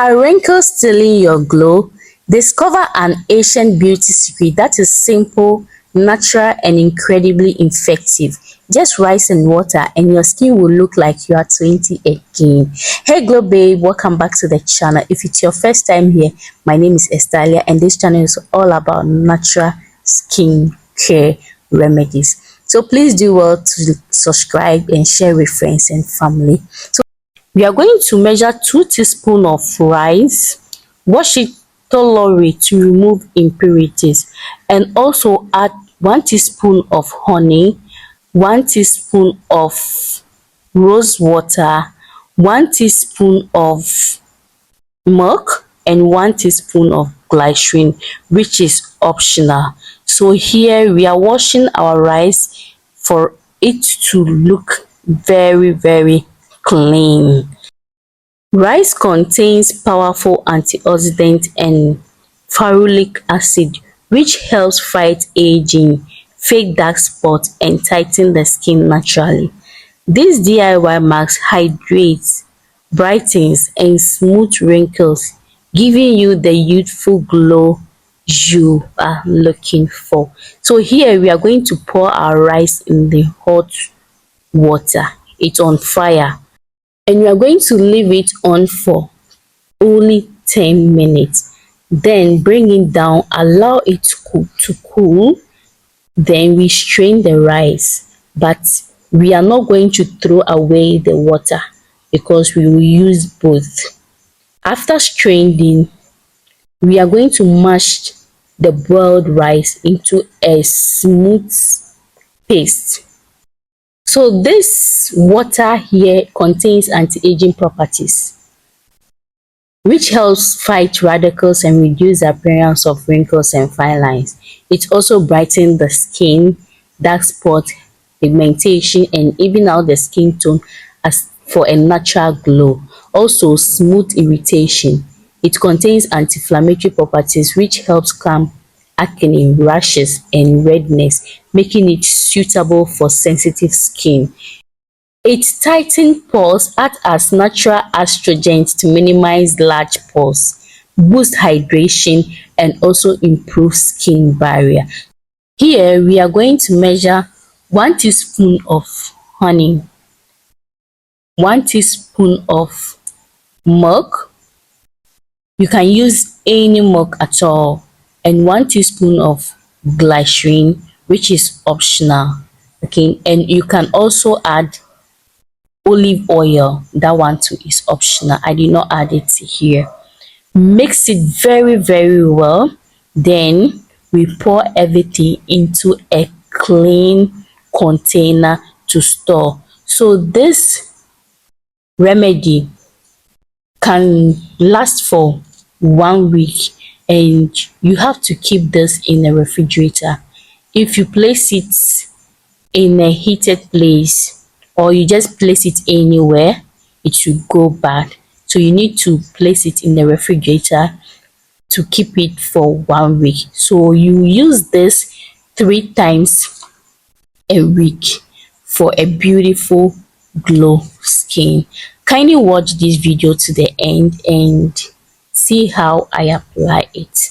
Are wrinkles stealing your glow? Discover an ancient beauty secret that is simple, natural, and incredibly effective. Just rice and water, and your skin will look like you are 20 again. Hey, Glow Babe, welcome back to the channel. If it's your first time here, my name is Estalia, and this channel is all about natural skin care remedies. So please do well to subscribe and share with friends and family. So we are going to measure 2 teaspoons of rice, wash it thoroughly to remove impurities, and also add 1 teaspoon of honey, 1 teaspoon of rose water, 1 teaspoon of milk, and 1 teaspoon of glycerin, which is optional. So here we are washing our rice for it to look very clean. Rice contains powerful antioxidant and ferulic acid, which helps fight aging, fake dark spots, and tighten the skin naturally. This DIY mask hydrates, brightens, and smooths wrinkles, giving you the youthful glow you are looking for. So here we are going to pour our rice in the hot water. It's on fire, and we are going to leave it on for only 10 minutes. Then bring it down, allow it to cool. Then we strain the rice, but we are not going to throw away the water because we will use both. After straining, we are going to mash the boiled rice into a smooth paste. So this water here contains anti-aging properties, which helps fight radicals and reduce the appearance of wrinkles and fine lines. It also brightens the skin, dark spot, pigmentation, and even out the skin tone as for a natural glow. Also smooth irritation. It contains anti-inflammatory properties which helps calm acne, rashes, and redness, making it suitable for sensitive skin. It tightens pores, acts as natural astringent to minimize large pores, boost hydration, and also improve skin barrier. Here we are going to measure 1 teaspoon of honey, 1 teaspoon of milk. You can use any milk at all, and 1 teaspoon of glycerin, which is optional. Okay, and you can also add olive oil. That one too is optional. I did not add it here. Mix it very well. Then we pour everything into a clean container to store. So this remedy can last for 1 week, and you have to keep this in the refrigerator. If you place it in a heated place or you just place it anywhere, it should go bad. So you need to place it in the refrigerator to keep it for 1 week. So you use this 3 times a week for a beautiful glow skin. Kindly watch this video to the end and see how I apply it.